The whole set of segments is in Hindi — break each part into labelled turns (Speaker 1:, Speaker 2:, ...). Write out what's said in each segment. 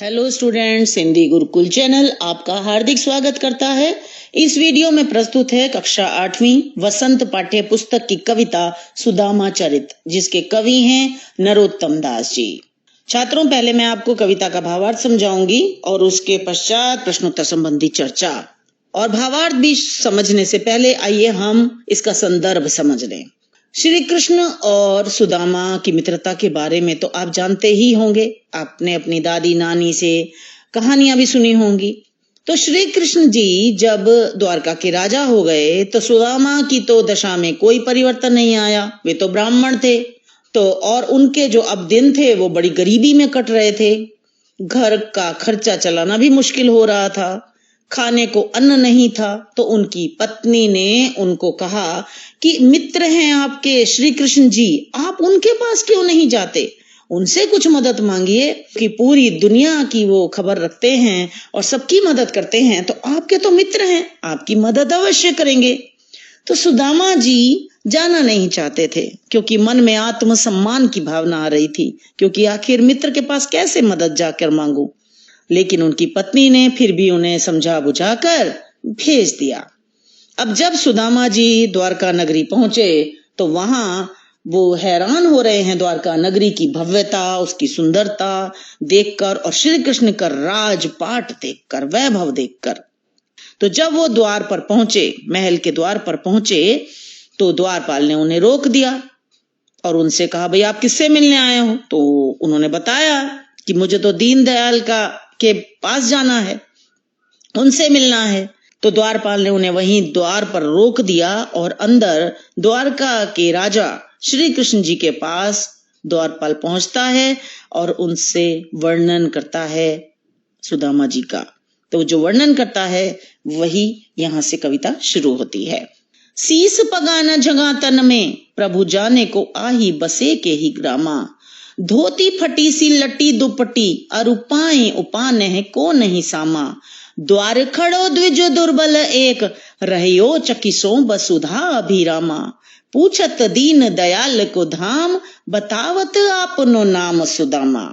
Speaker 1: Hello students, Hindi Gurukul channel आपका हार्दिक स्वागत करता है। इस वीडियो में प्रस्तुत है कक्षा 8वीं वसंत पाठ्य पुस्तक की कविता सुदामा चरित, जिसके कवि हैं नरोत्तम दास जी। छात्रों, पहले मैं आपको कविता का भावार्थ समझाऊंगी और उसके पश्चात प्रश्नोत्तर संबंधी चर्चा। और भावार्थ भी समझने से पहले आइए हम इसका संदर्भ समझ लें। श्री कृष्ण और सुदामा की मित्रता के बारे में तो आप जानते ही होंगे, आपने अपनी दादी नानी से कहानियां भी सुनी होंगी। तो श्री कृष्ण जी जब द्वारका के राजा हो गए तो सुदामा की तो दशा में कोई परिवर्तन नहीं आया। वे तो ब्राह्मण थे, तो और उनके जो अब दिन थे वो बड़ी गरीबी में कट रहे थे। घर का खर्चा चलाना भी मुश्किल हो रहा था, खाने को अन्न नहीं था। तो उनकी पत्नी ने उनको कहा कि मित्र हैं आपके श्री कृष्ण जी, आप उनके पास क्यों नहीं जाते, उनसे कुछ मदद मांगिए कि पूरी दुनिया की वो खबर रखते हैं और सबकी मदद करते हैं, तो आपके तो मित्र हैं, आपकी मदद अवश्य करेंगे। तो सुदामा जी जाना नहीं चाहते थे, क्योंकि मन में आत्मसम्मान की भावना आ रही थी, क्योंकि आखिर मित्र के पास कैसे मदद जाकर मांगू। लेकिन उनकी पत्नी ने फिर भी उन्हें समझा बुझाकर भेज दिया। अब जब सुदामा जी द्वारका नगरी पहुंचे तो वहां वो हैरान हो रहे हैं द्वारका नगरी की भव्यता, उसकी सुंदरता देखकर और श्री कृष्ण का राजपाट देखकर, वैभव देखकर। तो जब वो द्वार पर पहुंचे, महल के द्वार पर पहुंचे, तो द्वारपाल ने उन्हें रोक दिया और उनसे कहा, भाई आप किससे मिलने आए हो? तो उन्होंने बताया कि मुझे तो दीनदयाल के पास जाना है, उनसे मिलना है। तो द्वारपाल ने उन्हें वहीं द्वार पर रोक दिया और अंदर द्वारका के राजा श्री कृष्ण जी के पास द्वारपाल पहुंचता है और उनसे वर्णन करता है सुदामा जी का। तो जो वर्णन करता है वही यहां से कविता शुरू होती है। शीस पगाना जगा तन में, प्रभु जाने को आही बसे के ही ग्रामा। धोती फटी सी लटी दुपटी, अरु पाए उपान को नहीं सामा। द्वार खड़ो द्विज दुर्बल एक, रहियो चकिसो बसुधा अभिरामा। पूछत दीन दयाल को धाम, बतावत आपनो नाम सुदामा।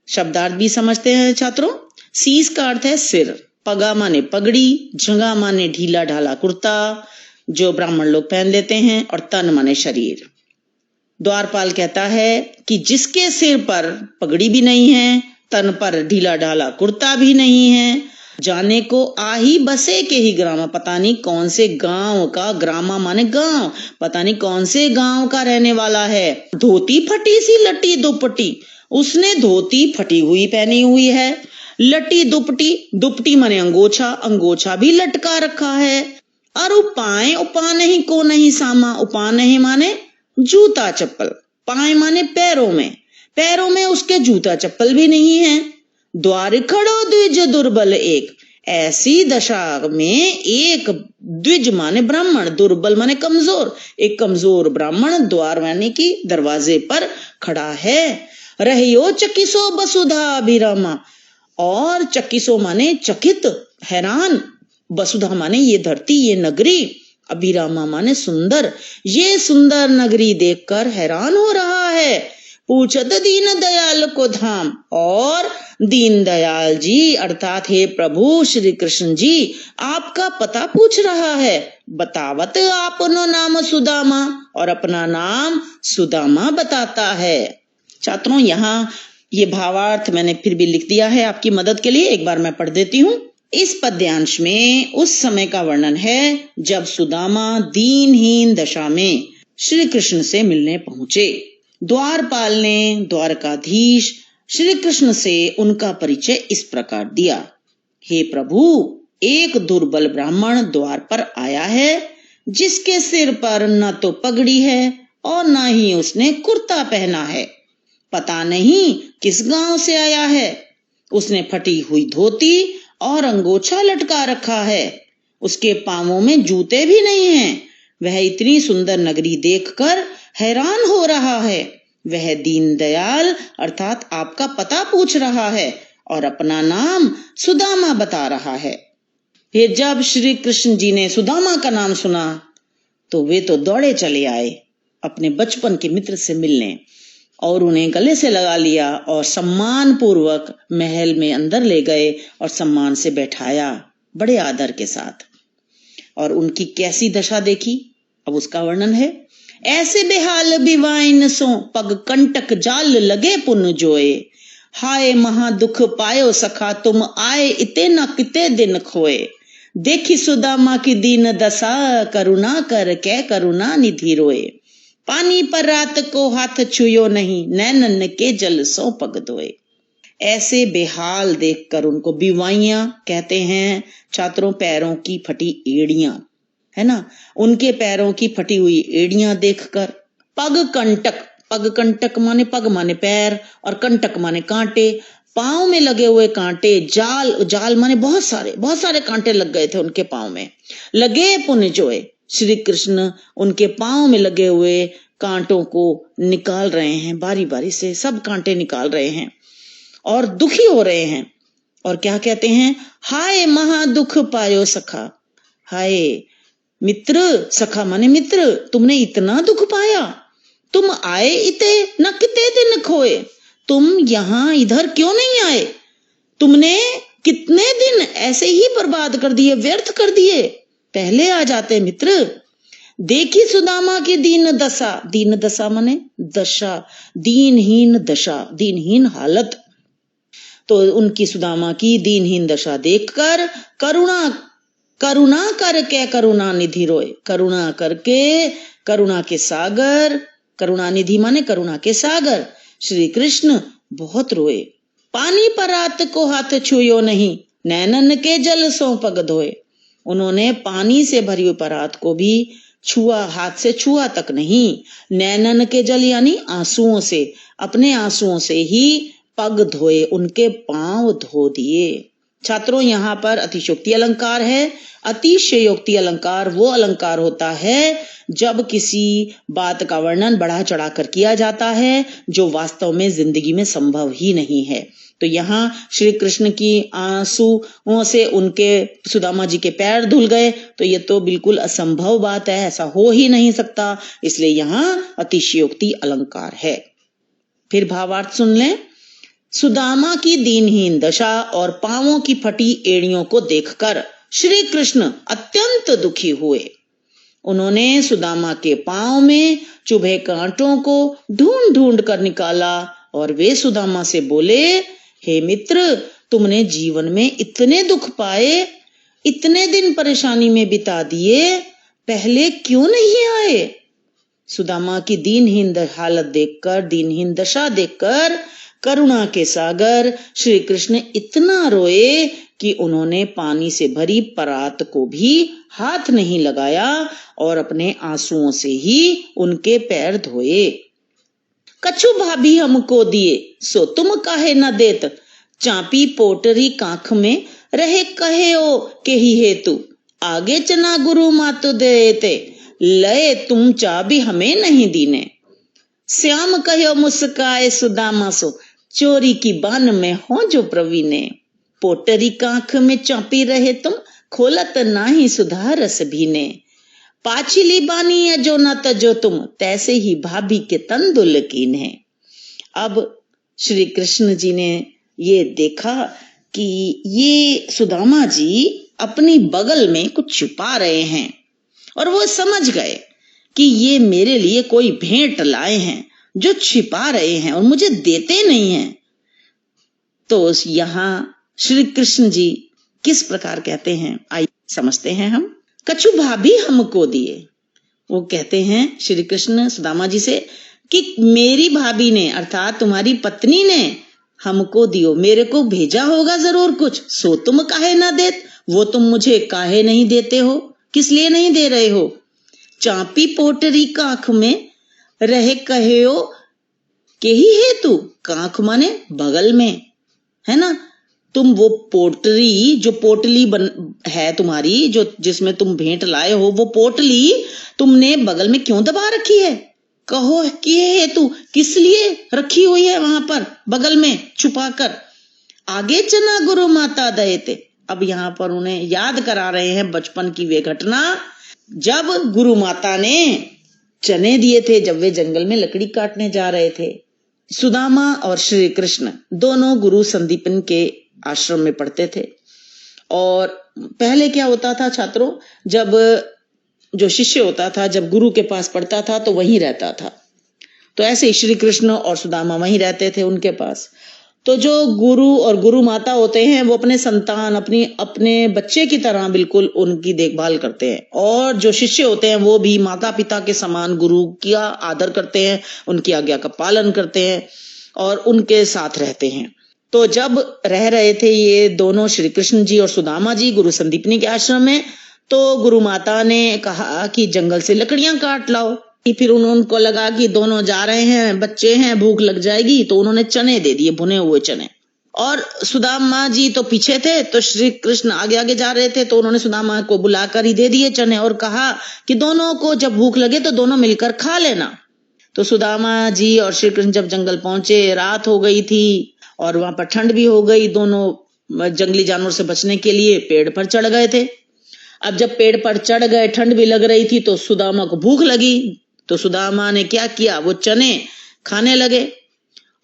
Speaker 1: शब्दार्थ भी समझते हैं छात्रों। शीस का अर्थ है सिर, पगा माने पगड़ी, झंगा माने ढीला ढाला कुर्ता जो ब्राह्मण लोग पहन लेते हैं, और तन माने शरीर। द्वारपाल कहता है कि जिसके सिर पर पगड़ी भी नहीं है, तन पर ढीला ढाला कुर्ता भी नहीं है, जाने को आही बसे के ही ग्रामा, पता नहीं कौन से गांव का, ग्रामा माने गांव, पता नहीं कौन से गांव का रहने वाला है। धोती फटी सी लटी दुपटी, उसने धोती फटी हुई पहनी हुई है। लटी दुपटी, दुपटी माने अंगोछा, अंगोछा भी लटका रखा है। और उपाय, उपा नहीं को नहीं सामा, उपा नहीं माने जूता चप्पल, पाए माने पैरों में, पैरों में उसके जूता चप्पल भी नहीं है। द्वार खड़ो द्विज दुर्बल एक, ऐसी दशा में एक द्विज माने ब्राह्मण, दुर्बल माने कमजोर, एक कमजोर ब्राह्मण द्वार माने की दरवाजे पर खड़ा है। रहियो चकिसो बसुधा अभिरामा, और चकिसो माने चकित, हैरान, बसुधा माने ये धरती, ये नगरी, अभिरामा माने सुंदर, ये सुंदर नगरी देखकर हैरान हो रहा है। पूछत दीन दयाल को धाम, और दीन दयाल जी अर्थात हे प्रभु श्री कृष्ण जी आपका पता पूछ रहा है। बतावत आपनो नाम सुदामा, और अपना नाम सुदामा बताता है। छात्रों, यहाँ ये भावार्थ मैंने फिर भी लिख दिया है आपकी मदद के लिए, एक बार मैं पढ़ देती हूँ। इस पद्यांश में उस समय का वर्णन है जब सुदामा दीनहीन दशा में श्री कृष्ण से मिलने पहुंचे। द्वारपाल ने द्वारकाधीश श्री कृष्ण से उनका परिचय इस प्रकार दिया। हे प्रभु, एक दुर्बल ब्राह्मण द्वार पर आया है, जिसके सिर पर न तो पगड़ी है और न ही उसने कुर्ता पहना है। पता नहीं किस गांव से आया है। उसने फटी हुई धोती और अंगोछा लटका रखा है, उसके पांवों में जूते भी नहीं हैं। वह इतनी सुंदर नगरी देखकर हैरान हो रहा है। वह दीन दयाल अर्थात आपका पता पूछ रहा है और अपना नाम सुदामा बता रहा है। ये जब श्री कृष्ण जी ने सुदामा का नाम सुना तो वे तो दौड़े चले आए अपने बचपन के मित्र से मिलने। और उन्हें गले से लगा लिया और सम्मान पूर्वक महल में अंदर ले गए और सम्मान से बैठाया, बड़े आदर के साथ। और उनकी कैसी दशा देखी, अब उसका वर्णन है। ऐसे बेहाल बिवाइन सो पग कंटक जाल लगे पुन जोए, हाय महा दुख पायो सखा तुम आए इते न किते दिन खोए, देखी सुदामा की दीन दशा करुणा कर कै करुणा निधि रोए, पानी पर रात को हाथ छुयो नहीं नैनन के जल सो पग धोए। ऐसे बेहाल देखकर उनको, बिवाइयां कहते हैं छात्रों पैरों की फटी एड़ियां, है ना, उनके पैरों की फटी हुई एड़ियां देखकर, पग कंटक, पग कंटक माने पग माने पैर और कंटक माने कांटे, पांव में लगे हुए कांटे, जाल, जाल माने बहुत सारे कांटे लग गए थे उनके पांव में, लगे पुन जोए, श्री कृष्ण उनके पांव में लगे हुए कांटों को निकाल रहे हैं, बारी बारी से सब कांटे निकाल रहे हैं और दुखी हो रहे हैं। और क्या कहते हैं, हाय महा दुख पायो सखा, हाय मित्र, सखा माने मित्र, तुमने इतना दुख पाया, तुम आए इते न किते दिन खोए, तुम यहाँ इधर क्यों नहीं आए, तुमने कितने दिन ऐसे ही बर्बाद कर दिए, व्यर्थ कर दिए, पहले आ जाते मित्र। देखी सुदामा की दीन दशा, दीन दशा माने दशा, दीनहीन दशा, दीनहीन हालत, तो उनकी सुदामा की दीनहीन दशा देखकर करुणा करके करुणा निधि रोए, करुणा करके करुणा के सागर, करुणा निधि माने करुणा के सागर, श्री कृष्ण बहुत रोए। पानी पर रात को हाथ छुयो नहीं नैनन के जल सो पग धोए, उन्होंने पानी से भरी हुई परात को भी छुआ, हाथ से छुआ तक नहीं, नैनन के जल यानी आंसुओं से, अपने आंसुओं से ही पग धोए, उनके पांव धो दिए। छात्रों यहाँ पर अतिशयोक्ति अलंकार है। अतिशयोक्ति अलंकार वो अलंकार होता है जब किसी बात का वर्णन बढ़ा चढ़ा कर किया जाता है जो वास्तव में जिंदगी में संभव ही नहीं है। तो यहाँ श्री कृष्ण की आंसुओं से उनके सुदामा जी के पैर धुल गए, तो ये तो बिल्कुल असंभव बात है, ऐसा हो ही नहीं सकता, इसलिए यहाँ अतिशयोक्ति अलंकार है। फिर भावार्थ सुन लें। सुदामा की दीनहीन दशा और पांवों की फटी एड़ियों को देखकर श्री कृष्ण अत्यंत दुखी हुए। उन्होंने सुदामा के पांव में चुभे कांटों को ढूंढ ढूंढ कर निकाला और वे सुदामा से बोले, हे मित्र, तुमने जीवन में इतने दुख पाए, इतने दिन परेशानी में बिता दिए, पहले क्यों नहीं आए? सुदामा की दीनहीन हालत देखकर, दीनहीन दशा देखकर करुणा के सागर श्री कृष्ण इतना रोए कि उन्होंने पानी से भरी परात को भी हाथ नहीं लगाया और अपने आंसुओं से ही उनके पैर धोए। कछु भाभी हमको दिए सो तुम काहे न देत, चापी पोटरी कांख में रहे कहे ओ के ही हेतु, आगे चना गुरु मातु देते, लय तुम चाबी हमें नहीं दीने। श्याम कहो मुस्काए सुदामा सो, चोरी की बान में हो जो प्रवीणे, पोटरी कांख में चापी रहे तुम, खोलत नाही सुधा रस भीने, पाचिली बानी है जो न तजो तुम, तैसे ही भाभी के तंदुल कीन्हे। अब श्री कृष्ण जी ने ये देखा कि ये सुदामा जी अपनी बगल में कुछ छुपा रहे हैं और वो समझ गए कि ये मेरे लिए कोई भेंट लाए हैं जो छिपा रहे हैं और मुझे देते नहीं हैं। तो यहाँ श्री कृष्ण जी किस प्रकार कहते हैं, आइए समझते हैं हम। कछु भाभी हमको दिए, वो कहते हैं श्री कृष्ण सुदामा जी से कि मेरी भाभी ने अर्थात तुम्हारी पत्नी ने हमको दियो, मेरे को भेजा होगा जरूर कुछ, सो तुम काहे ना देत, वो तुम मुझे काहे नहीं देते हो, किस लिए नहीं दे रहे हो। चापी पोटरी कांख में रहे कहो के ही हेतु, कांख माने बगल में, है ना, तुम वो पोटरी जो पोटली है तुम्हारी, जो जिसमें तुम भेंट लाए हो, वो पोटली तुमने बगल में क्यों दबा रखी है, कहो कि हेतु, किस लिए रखी हुई है वहां पर बगल में छुपा कर। आगे चना गुरु माता दयते, अब यहाँ पर उन्हें याद करा रहे हैं बचपन की वे घटना जब गुरु माता ने चने दिए थे, जब वे जंगल में लकड़ी काटने जा रहे थे। सुदामा और श्री कृष्ण दोनों गुरु संदीपन के आश्रम में पढ़ते थे। और पहले क्या होता था छात्रों, जब जो शिष्य होता था जब गुरु के पास पढ़ता था तो वहीं रहता था। तो ऐसे ही श्री कृष्ण और सुदामा वहीं रहते थे उनके पास। तो जो गुरु और गुरु माता होते हैं वो अपने संतान अपने बच्चे की तरह बिल्कुल उनकी देखभाल करते हैं, और जो शिष्य होते हैं वो भी माता पिता के समान गुरु का आदर करते हैं, उनकी आज्ञा का पालन करते हैं और उनके साथ रहते हैं। तो जब रह रहे थे ये दोनों श्री कृष्ण जी और सुदामा जी गुरु संदीपनी के आश्रम में, तो गुरु माता ने कहा कि जंगल से लकड़ियां काट लाओ। फिर उनको लगा कि दोनों जा रहे हैं, बच्चे हैं, भूख लग जाएगी, तो उन्होंने चने दे दिए, भुने हुए चने। और सुदामा जी तो पीछे थे, तो श्री कृष्ण आगे आगे जा रहे थे, तो उन्होंने सुदामा को बुलाकर ही दे दिए चने और कहा कि दोनों को जब भूख लगे तो दोनों मिलकर खा लेना। तो सुदामा जी और श्री कृष्ण जब जंगल पहुंचे, रात हो गई थी और वहां पर ठंड भी हो गई। दोनों जंगली जानवर से बचने के लिए पेड़ पर चढ़ गए थे। अब जब पेड़ पर चढ़ गए, ठंड भी लग रही थी, तो सुदामा को भूख लगी। तो सुदामा ने क्या किया, वो चने खाने लगे,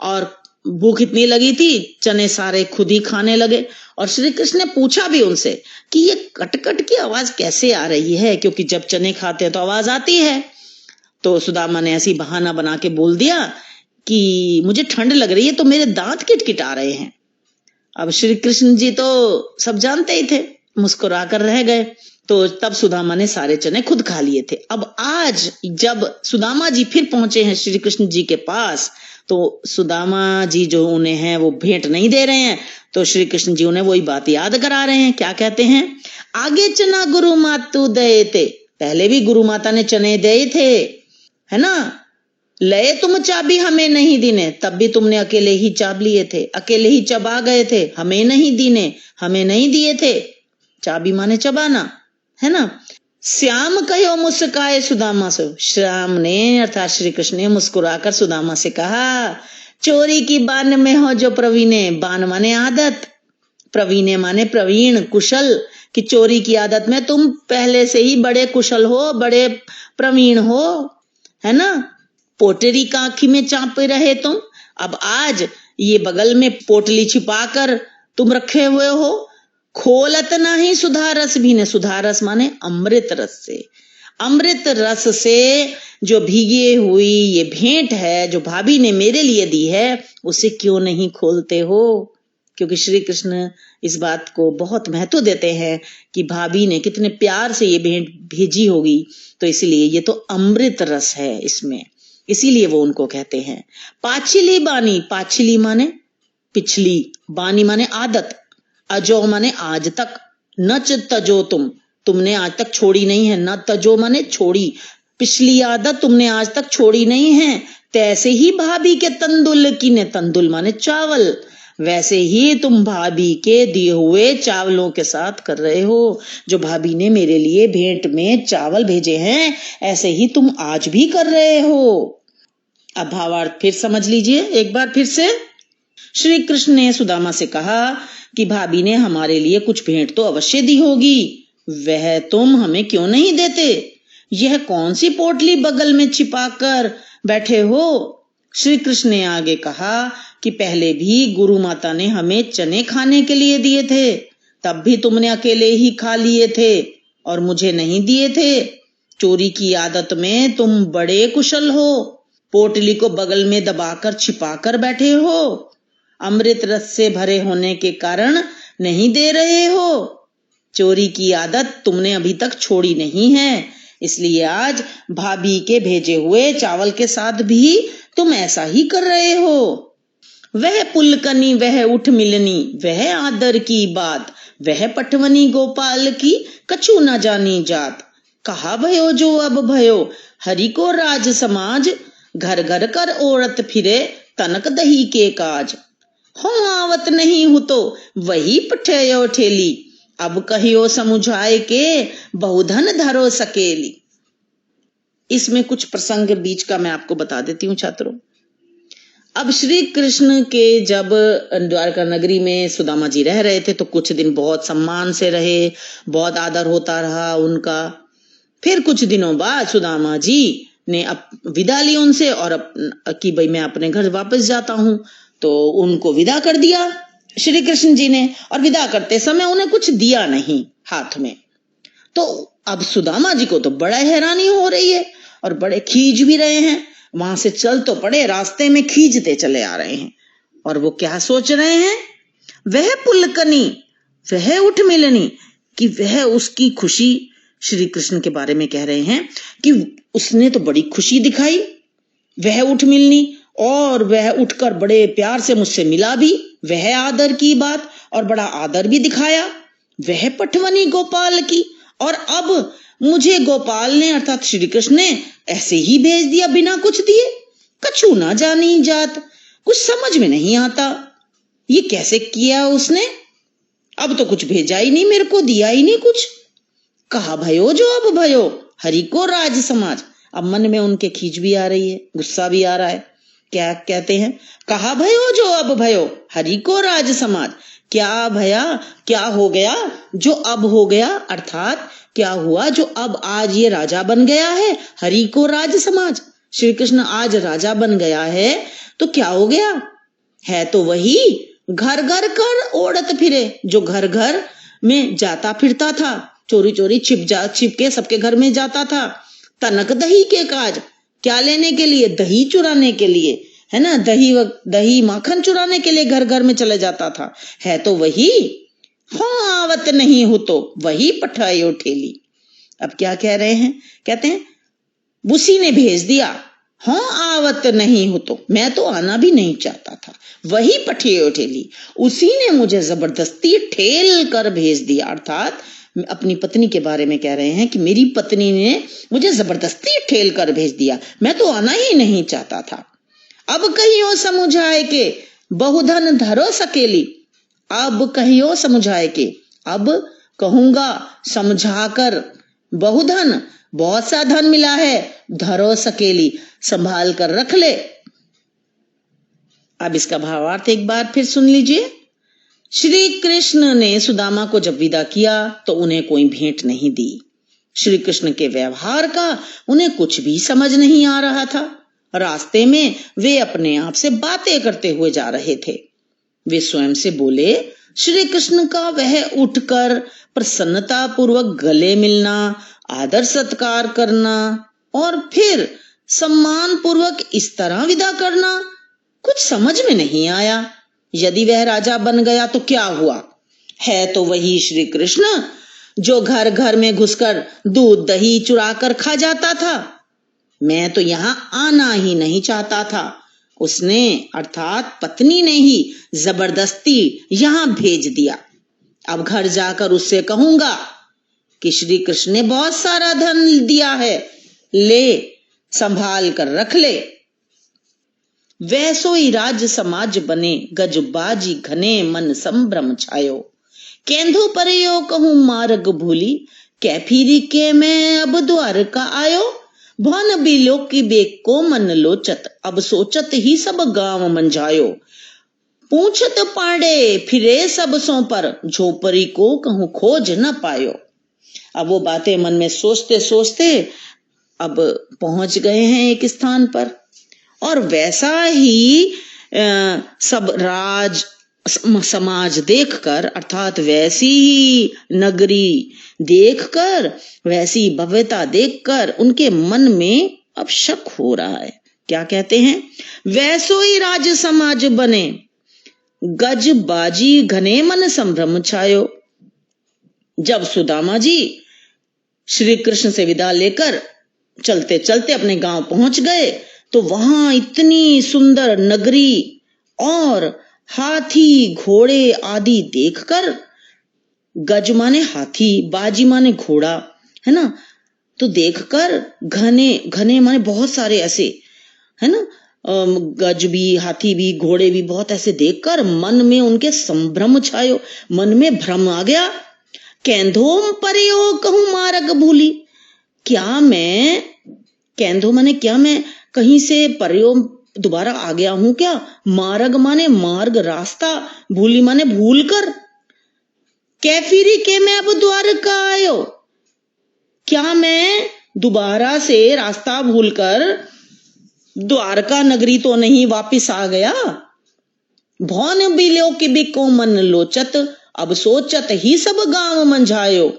Speaker 1: और भूख इतनी लगी थी चने सारे खुद ही खाने लगे। और श्री कृष्ण ने पूछा भी उनसे कि ये कटकट की आवाज कैसे आ रही है, क्योंकि जब चने खाते हैं तो आवाज आती है। तो सुदामा ने ऐसी बहाना बना के बोल दिया कि मुझे ठंड लग रही है तो मेरे दांत किटकिटा रहे हैं। अब श्री कृष्ण जी तो सब जानते ही थे, मुस्कुरा कर रह गए। तो तब सुदामा ने सारे चने खुद खा लिए थे। अब आज जब सुदामा जी फिर पहुंचे हैं श्री कृष्ण जी के पास, तो सुदामा जी जो उन्हें हैं वो भेंट नहीं दे रहे हैं। तो श्री कृष्ण जी उन्हें वही बात याद करा रहे हैं। क्या कहते हैं, आगे चना गुरु मातु दे थे, पहले भी गुरु माता ने चने दिए थे, है ना। लए तुम चाबी हमें नहीं दीने, तब भी तुमने अकेले ही चाब लिए थे, अकेले ही चबा गए थे, हमें नहीं दीने, हमें नहीं दिए थे। चाबी माने चबाना, है ना। श्याम कहो मुस्काए सुदामा से, श्याम ने अर्थात श्री कृष्ण ने मुस्कुराकर सुदामा से कहा, चोरी की बान में हो जो प्रवीणे, बान माने आदत, प्रवीणे माने प्रवीण, कुशल, कि चोरी की आदत में तुम पहले से ही बड़े कुशल हो, बड़े प्रवीण हो, है ना। पोटरी का आंखी में चापे रहे तुम, अब आज ये बगल में पोटली छिपाकर तुम रखे हुए हो। खोलत नहीं सुधारस भी ने, सुधारस माने अमृत रस से, अमृत रस से जो भीगी हुई ये भेंट है जो भाभी ने मेरे लिए दी है, उसे क्यों नहीं खोलते हो। क्योंकि श्री कृष्ण इस बात को बहुत महत्व देते हैं कि भाभी ने कितने प्यार से ये भेंट भेजी होगी, तो इसलिए ये तो अमृत रस है इसमें, इसीलिए वो उनको कहते हैं। पाछिली बानी, पाछिली माने पिछली, बानी माने आदत, अजो माने आज तक, नच तजो तुमने आज तक छोड़ी नहीं है, न तजो माने छोड़ी, पिछली आदत तुमने आज तक छोड़ी नहीं है। तैसे ही भाभी के तंदुल की ने, तंदुल माने चावल, वैसे ही तुम भाभी के दिए हुए चावलों के साथ कर रहे हो। जो भाभी ने मेरे लिए भेंट में चावल भेजे हैं, ऐसे ही तुम आज भी कर रहे हो। अब भावार्थ फिर समझ लीजिए एक बार फिर से। श्री कृष्ण ने सुदामा से कहा कि भाभी ने हमारे लिए कुछ भेंट तो अवश्य दी होगी, वह तुम हमें क्यों नहीं देते। यह कौन सी पोटली बगल में छिपाकर बैठे हो। श्री कृष्ण ने आगे कहा कि पहले भी गुरु माता ने हमें चने खाने के लिए दिए थे, तब भी तुमने अकेले ही खा लिए थे और मुझे नहीं दिए थे। चोरी की आदत में तुम बड़े कुशल हो, पोटली को बगल में दबाकर छिपाकर बैठे हो, अमृत रस से भरे होने के कारण नहीं दे रहे हो। चोरी की आदत तुमने अभी तक छोड़ी नहीं है, इसलिए आज भाभी के भेजे हुए चावल के साथ भी तुम ऐसा ही कर रहे हो। वह पुलकनी वह उठ मिलनी, वह आदर की बात, वह पटवनी गोपाल की कछु न जानी जात। कहा भयो जो अब भयो, हरि को राज समाज, घर घर कर औरत फिरे तनक दही के काज। हो आवत नहीं हूं तो वही पठेयो ठेली, अब कहियो समुझाए के बहुधन धरो सकेली। इसमें कुछ प्रसंग बीच का मैं आपको बता देती हूँ छात्रों। अब श्री कृष्ण के जब द्वारका नगरी में सुदामा जी रह रहे थे तो कुछ दिन बहुत सम्मान से रहे, बहुत आदर होता रहा उनका। फिर कुछ दिनों बाद सुदामा जी ने विदा ली उनसे और कि भाई मैं अपने घर वापस जाता हूं, तो उनको विदा कर दिया श्री कृष्ण जी ने। और विदा करते समय उन्हें कुछ दिया नहीं हाथ में। तो अब सुदामा जी को तो बड़ा हैरानी हो रही है और बड़े खींच भी रहे हैं। वहां से चल तो पड़े, रास्ते में खींचते चले आ रहे हैं। और वो क्या सोच रहे हैं, वह पुलकनी, वह उठ मिलनी, कि वह उसकी खुशी, श्री कृष्ण के बारे में कह रहे हैं कि उसने तो बड़ी खुशी दिखाई, वह उठ मिलनी, और वह उठकर बड़े प्यार से मुझसे मिला भी, वह आदर की बात, और बड़ा आदर भी दिखाया, वह पठवनी गोपाल की। और अब मुझे गोपाल ने अर्थात श्री कृष्ण ने ऐसे ही भेज दिया बिना कुछ दिए। कछु ना जानी जात, कुछ समझ में नहीं आता ये कैसे किया उसने। अब तो कुछ भेजा ही नहीं मेरे को, दिया ही नहीं कुछ। कहा भयो जो अब भयो, हरि को राज समाज। अब मन में उनके खींच भी आ रही है, गुस्सा भी आ रहा है। क्या कहते हैं, कहा भयो जो अब भयो, हरि को राज समाज। क्या भया, क्या हो गया जो अब हो गया, अर्थात क्या हुआ जो अब आज ये राजा बन गया है, हरि को राज समाज। श्री कृष्ण आज राजा बन गया है तो क्या हो गया, है तो वही घर घर कर ओढ़त फिरे, जो घर घर में जाता फिरता था, चोरी चोरी छिप के सबके घर में जाता था। तनक दही के काज, क्या लेने के लिए, दही चुराने के लिए, है ना, दही माखन चुराने के लिए घर घर में चले जाता था। है तो वही, हाँ आवत नहीं हो तो वही पठायो ठेली। अब क्या कह रहे हैं, कहते हैं उसी ने भेज दिया, हाँ आवत नहीं हो तो, मैं तो आना भी नहीं चाहता था, वही पठायो ठेली, उसी ने मुझे जबरदस्ती ठेल कर भेज दिया। अर्थात अपनी पत्नी के बारे में कह रहे हैं कि मेरी पत्नी ने मुझे जबरदस्ती ठेल कर भेज दिया, मैं तो आना ही नहीं चाहता था। अब कहियो समझाए के बहुधन धरो सकेली, अब कहियो समझाए के, अब कहूंगा समझाकर, बहुधन बहुत सा धन मिला है, धरो सकेली संभाल कर रख ले। अब इसका भावार्थ एक बार फिर सुन लीजिए। श्री कृष्ण ने सुदामा को जब विदा किया तो उन्हें कोई भेंट नहीं दी। श्री कृष्ण के व्यवहार का उन्हें कुछ भी समझ नहीं आ रहा था। रास्ते में वे अपने आप से बातें करते हुए जा रहे थे। वे स्वयं से बोले, श्री कृष्ण का वह उठकर प्रसन्नता पूर्वक गले मिलना, आदर सत्कार करना और फिर सम्मान पूर्वक इस तरह विदा करना कुछ समझ में नहीं आया। यदि वह राजा बन गया तो क्या हुआ, है तो वही श्री कृष्ण जो घर घर में घुसकर दूध दही चुरा कर खा जाता था। मैं तो यहाँ आना ही नहीं चाहता था, उसने अर्थात पत्नी ने ही जबरदस्ती यहाँ भेज दिया। अब घर जाकर उससे कहूंगा कि श्री कृष्ण ने बहुत सारा धन दिया है, ले संभाल कर रख ले। वैसोई राज समाज बने, गजबाजी घने मन संभ्रम छायो। केंधो परयो कहूं मार्ग भूली, कैफीरी के मैं अब द्वार का आयो। भवन बिलो की बेक को मन लोचत, अब सोचत ही सब गांव मंझायो। पूछत पांडे फिरे सब सो पर, झोपड़ी को कहूं खोज न पायो। अब वो बातें मन में सोचते सोचते अब पहुंच गए हैं एक स्थान पर, और वैसा ही सब राज समाज देखकर, अर्थात वैसी ही नगरी देखकर, वैसी भव्यता देखकर उनके मन में अब शक हो रहा है। क्या कहते हैं, वैसो ही राज समाज बने, गज बाजी घने मन संभ्रम छायो। जब सुदामा जी श्री कृष्ण से विदा लेकर चलते चलते अपने गांव पहुंच गए तो वहां इतनी सुंदर नगरी और हाथी घोड़े आदि देखकर, गज माने हाथी, बाजी माने घोड़ा, है ना, तो देखकर घने घने माने बहुत सारे ऐसे, है ना, गज भी हाथी भी घोड़े भी बहुत ऐसे देखकर मन में उनके संभ्रम छायो, मन में भ्रम आ गया। केंधोम परयो कहूं मार्ग भूली, क्या मैं, केंधो माने क्या मैं कहीं से परयो दोबारा आ गया हूं क्या, मार्ग माने मार्ग रास्ता, भूली माने भूल कर, कैफीरी के मैं अब द्वार का आयो, क्या मैं दोबारा से रास्ता भूलकर द्वारका नगरी तो नहीं वापिस आ गया। भौन बिलो के बिको मन लोचत, अब सोचत ही सब गांव मंझायो।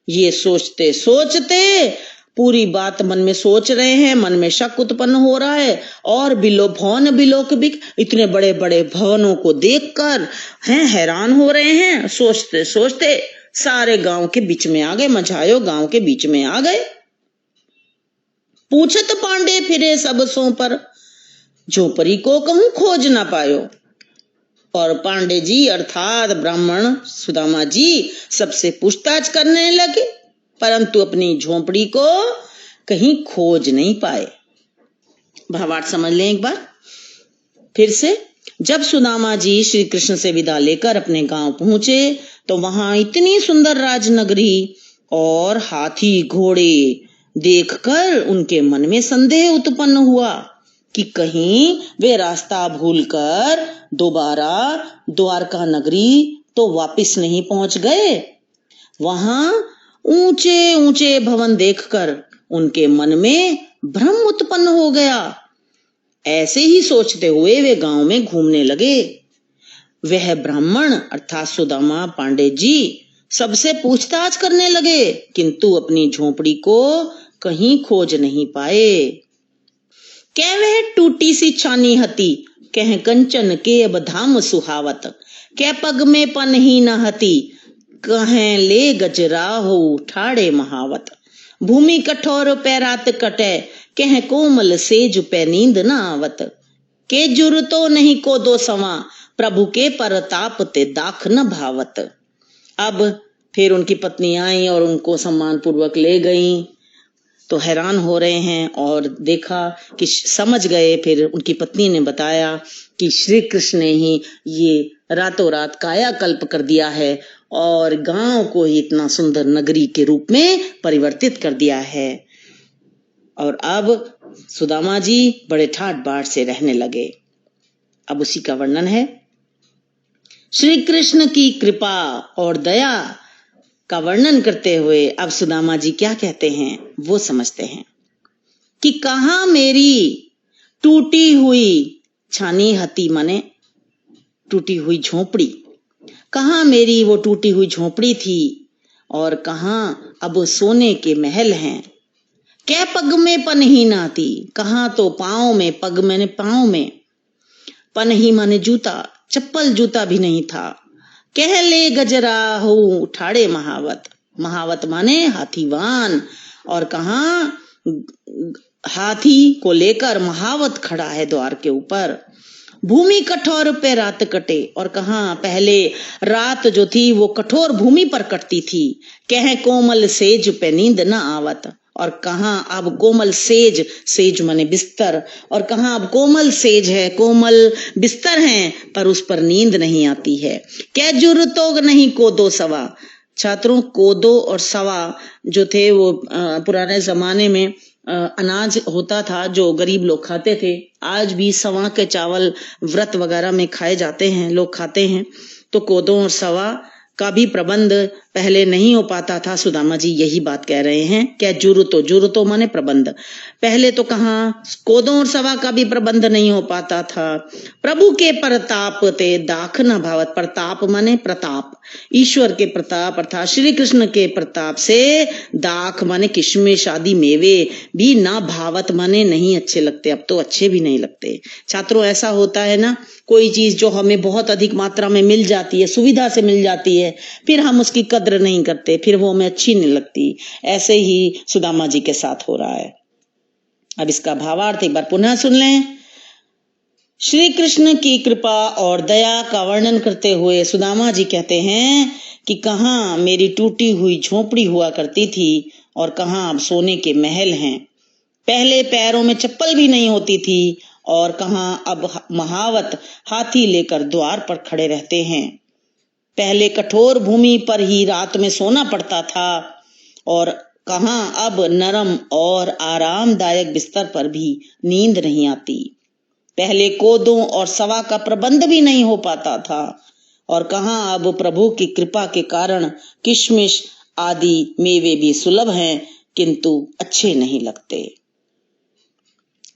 Speaker 1: ये सोचते सोचते पूरी बात मन में सोच रहे हैं, मन में शक उत्पन्न हो रहा है। और भौन बिलो के बिक, इतने बड़े बड़े भवनों को देखकर हैं हैरान हो रहे हैं। सोचते सोचते सारे गांव के बीच में आ गए, मंझायो गांव के बीच में आ गए। पूछत पांडे फिरे सब सो पर, झोपड़ी को कहूं खोज ना पायो। और पांडे जी अर्थात ब्राह्मण सुदामा जी सबसे पूछताछ करने लगे, परंतु अपनी झोपड़ी को कहीं खोज नहीं पाए। भावार्थ समझ लें एक बार फिर से। जब सुदामा जी श्री कृष्ण से विदा लेकर अपने गांव पहुंचे तो वहां इतनी सुंदर राजनगरी और हाथी घोड़े देखकर उनके मन में संदेह उत्पन्न हुआ कि कहीं वे रास्ता भूलकर दोबारा द्वारका नगरी तो वापिस नहीं पहुंच गए। वहां ऊंचे ऊंचे भवन देखकर उनके मन में भ्रम उत्पन्न हो गया। ऐसे ही सोचते हुए वे गांव में घूमने लगे। वह ब्राह्मण अर्थात सुदामा पांडे जी सबसे पूछताछ करने लगे, किंतु अपनी झोपड़ी को कहीं खोज नहीं पाए। कह वह टूटी सी छानी हती, कह कंचन के अब धाम सुहावत। कह पग में पन ही न हती, कहें ले गजरा हो ठाड़े महावत। भूमि कठोर पैरात कटे, कह कोमल सेज पे नींद न आवत। के जुर तो नहीं को दो सवा, प्रभु के परताप ते दाख न भावत। अब फिर उनकी पत्नी आई और उनको सम्मान पूर्वक ले गई तो हैरान हो रहे हैं और देखा कि समझ गए। फिर उनकी पत्नी ने बताया कि श्री कृष्ण ने ही ये रातों रात कायाकल्प कर दिया है और गांव को ही इतना सुंदर नगरी के रूप में परिवर्तित कर दिया है। और अब सुदामा जी बड़े ठाट बाट से रहने लगे। अब उसी का वर्णन है। श्री कृष्ण की कृपा और दया का वर्णन करते हुए अब सुदामा जी क्या कहते हैं वो समझते हैं कि कहां मेरी टूटी हुई छानी हती, माने टूटी हुई झोपड़ी, कहां मेरी वो टूटी हुई झोपड़ी थी और कहां अब सोने के महल हैं। कै पग में पन ही ना थी, कहां तो पांव में, पग मैंने पांव में, पन ही माने जूता, चप्पल जूता भी नहीं था। कह ले गजरा हो ठाड़े महावत, महावत माने हाथीवान, और कहां हाथी को लेकर महावत खड़ा है द्वार के ऊपर। भूमि कठोर पे रात कटे, और कहां पहले रात जो थी वो कठोर भूमि पर कटती थी। कह कोमल सेज पे नींद न आवत, और कहां अब कोमल सेज, सेज माने बिस्तर, और कहां अब कोमल सेज है, कोमल बिस्तर है पर उस पर नींद नहीं आती है। क्या जुर्तो नहीं कोदो सवा। छात्रों, कोदो और सवा जो थे वो पुराने जमाने में अनाज होता था जो गरीब लोग खाते थे। आज भी सवा के चावल व्रत वगैरह में खाए जाते हैं, लोग खाते हैं। तो कोदो और सवा का भी प्रबंध पहले नहीं हो पाता था। सुदामा जी यही बात कह रहे हैं। क्या जुरुतो माने प्रबंध, पहले तो कहाँ कोदों और सवा का भी प्रबंध नहीं हो पाता था। प्रभु के प्रताप ते दाख न भावत, प्रताप माने प्रताप, ईश्वर के प्रताप अर्थात श्री कृष्ण के प्रताप से दाख माने किशमिश आदि मेवे भी ना भावत माने नहीं अच्छे लगते, अब तो अच्छे भी नहीं लगते। छात्रों, ऐसा होता है ना, कोई चीज जो हमें बहुत अधिक मात्रा में मिल जाती है, सुविधा से मिल जाती है, फिर हम उसकी कद्र नहीं करते, फिर वो हमें अच्छी नहीं लगती। ऐसे ही सुदामा जी के साथ हो रहा है। अब इसका भावार्थ एक बार पुनः सुन लें। श्री कृष्ण की कृपा और दया का वर्णन करते हुए सुदामा जी कहते हैं कि कहाँ मेरी टूटी हुई झोपड़ी हुआ करती थी और कहाँ अब सोने के महल हैं। पहले पैरों में चप्पल भी नहीं होती थी और कहाँ अब महावत हाथी लेकर द्वार पर खड़े रहते हैं। पहले कठोर भूमि पर ही रात में सोना पड़ता था और कहाँ अब नरम और आरामदायक बिस्तर पर भी नींद नहीं आती। पहले कोदों और सवा का प्रबंध भी नहीं हो पाता था और कहाँ अब प्रभु की कृपा के कारण किशमिश आदि मेवे भी सुलभ हैं, किंतु अच्छे नहीं लगते।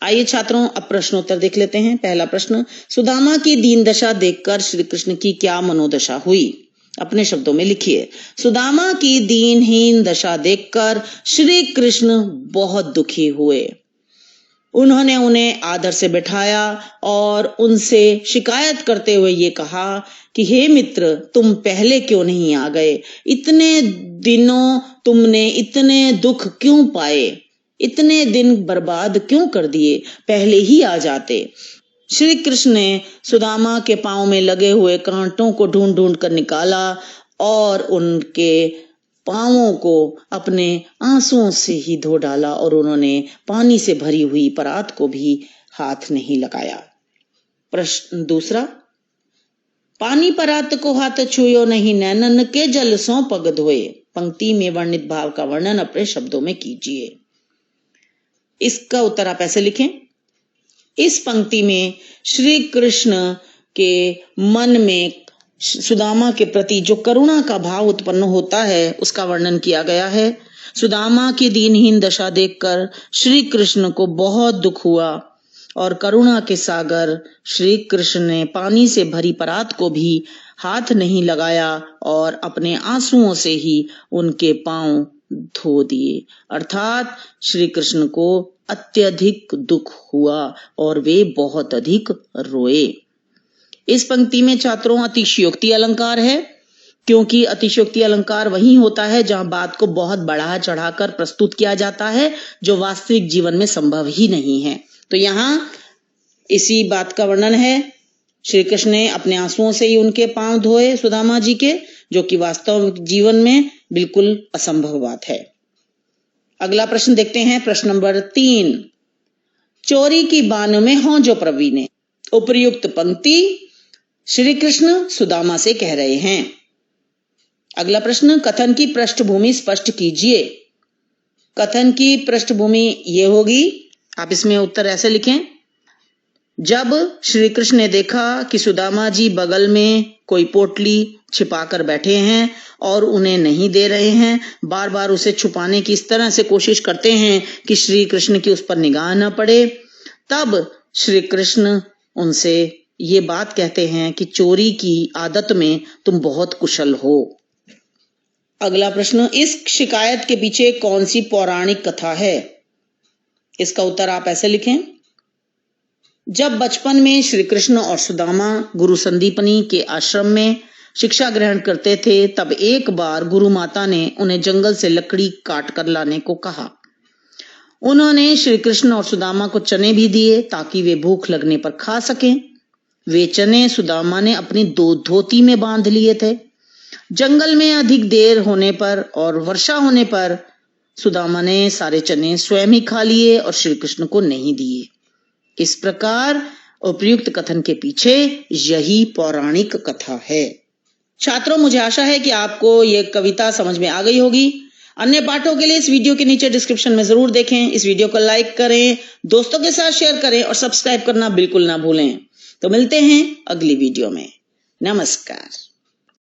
Speaker 1: आइए छात्रों, अब प्रश्नोत्तर देख लेते हैं। पहला प्रश्न, सुदामा की दीन दशा देखकर श्री कृष्ण की क्या मनोदशा हुई? अपने शब्दों में लिखिए। सुदामा की दीनहीन दशा देखकर श्री कृष्ण बहुत दुखी हुए। उन्होंने उन्हें आदर से बिठाया और उनसे शिकायत करते हुए ये कहा कि हे मित्र, तुम पहले क्यों नहीं आ गए? इतने दिनों तुमने इतने दुख क्यों पाए? इतने दिन बर्बाद क्यों कर दिए? पहले ही आ जाते। श्री कृष्ण ने सुदामा के पांव में लगे हुए कांटों को ढूंढ ढूंढ कर निकाला और उनके पांवों को अपने आंसुओं से ही धो डाला और उन्होंने पानी से भरी हुई परात को भी हाथ नहीं लगाया। प्रश्न दूसरा, पानी परात को हाथ छुयो नहीं, नैनन के जल सो पग धोए। पंक्ति में वर्णित भाव का वर्णन अपने शब्दों में कीजिए। इसका उत्तर आप ऐसे लिखें। इस पंक्ति में श्री कृष्ण के मन में सुदामा के प्रति जो करुणा का भाव उत्पन्न होता है उसका वर्णन किया गया है। सुदामा की दीनहीन दशा देखकर श्री कृष्ण को बहुत दुख हुआ और करुणा के सागर श्री कृष्ण ने पानी से भरी परात को भी हाथ नहीं लगाया और अपने आंसुओं से ही उनके पांव धो दिए। अर्थात श्री कृष्ण को अत्यधिक दुख हुआ और वे बहुत अधिक रोए। इस पंक्ति में छात्रों अतिशयोक्ति अलंकार है, क्योंकि अतिशयोक्ति अलंकार वही होता है जहां बात को बहुत बढ़ा चढ़ाकर प्रस्तुत किया जाता है जो वास्तविक जीवन में संभव ही नहीं है। तो यहाँ इसी बात का वर्णन है। श्री कृष्ण ने अपने आंसुओं से ही उनके पांव धोए सुदामा जी के, जो कि वास्तविक जीवन में बिल्कुल असंभव बात है। अगला प्रश्न देखते हैं। प्रश्न नंबर 3, चोरी की बान में हो जो प्रवीणे। उपर्युक्त पंक्ति श्री कृष्ण सुदामा से कह रहे हैं। अगला प्रश्न, कथन की पृष्ठभूमि स्पष्ट कीजिए। कथन की पृष्ठभूमि ये होगी, आप इसमें उत्तर ऐसे लिखें। जब श्री कृष्ण ने देखा कि सुदामा जी बगल में कोई पोटली छिपाकर बैठे हैं और उन्हें नहीं दे रहे हैं, बार बार उसे छुपाने की इस तरह से कोशिश करते हैं कि श्री कृष्ण की उस पर निगाह न पड़े, तब श्री कृष्ण उनसे ये बात कहते हैं कि चोरी की आदत में तुम बहुत कुशल हो। अगला प्रश्न, इस शिकायत के पीछे कौन सी पौराणिक कथा है? इसका उत्तर आप ऐसे लिखें। जब बचपन में श्री कृष्ण और सुदामा गुरु संदीपनी के आश्रम में शिक्षा ग्रहण करते थे, तब एक बार गुरु माता ने उन्हें जंगल से लकड़ी काट कर लाने को कहा। उन्होंने श्री कृष्ण और सुदामा को चने भी दिए ताकि वे भूख लगने पर खा सकें। वे चने सुदामा ने अपनी धोती में बांध लिए थे। जंगल में अधिक देर होने पर और वर्षा होने पर सुदामा ने सारे चने स्वयं ही खा लिए और श्री कृष्ण को नहीं दिए। इस प्रकार उपयुक्त कथन के पीछे यही पौराणिक कथा है। छात्रों, मुझे आशा है कि आपको यह कविता समझ में आ गई होगी। अन्य पाठों के लिए इस वीडियो के नीचे डिस्क्रिप्शन में जरूर देखें। इस वीडियो को लाइक करें, दोस्तों के साथ शेयर करें और सब्सक्राइब करना बिल्कुल ना भूलें। तो मिलते हैं अगली वीडियो में। नमस्कार।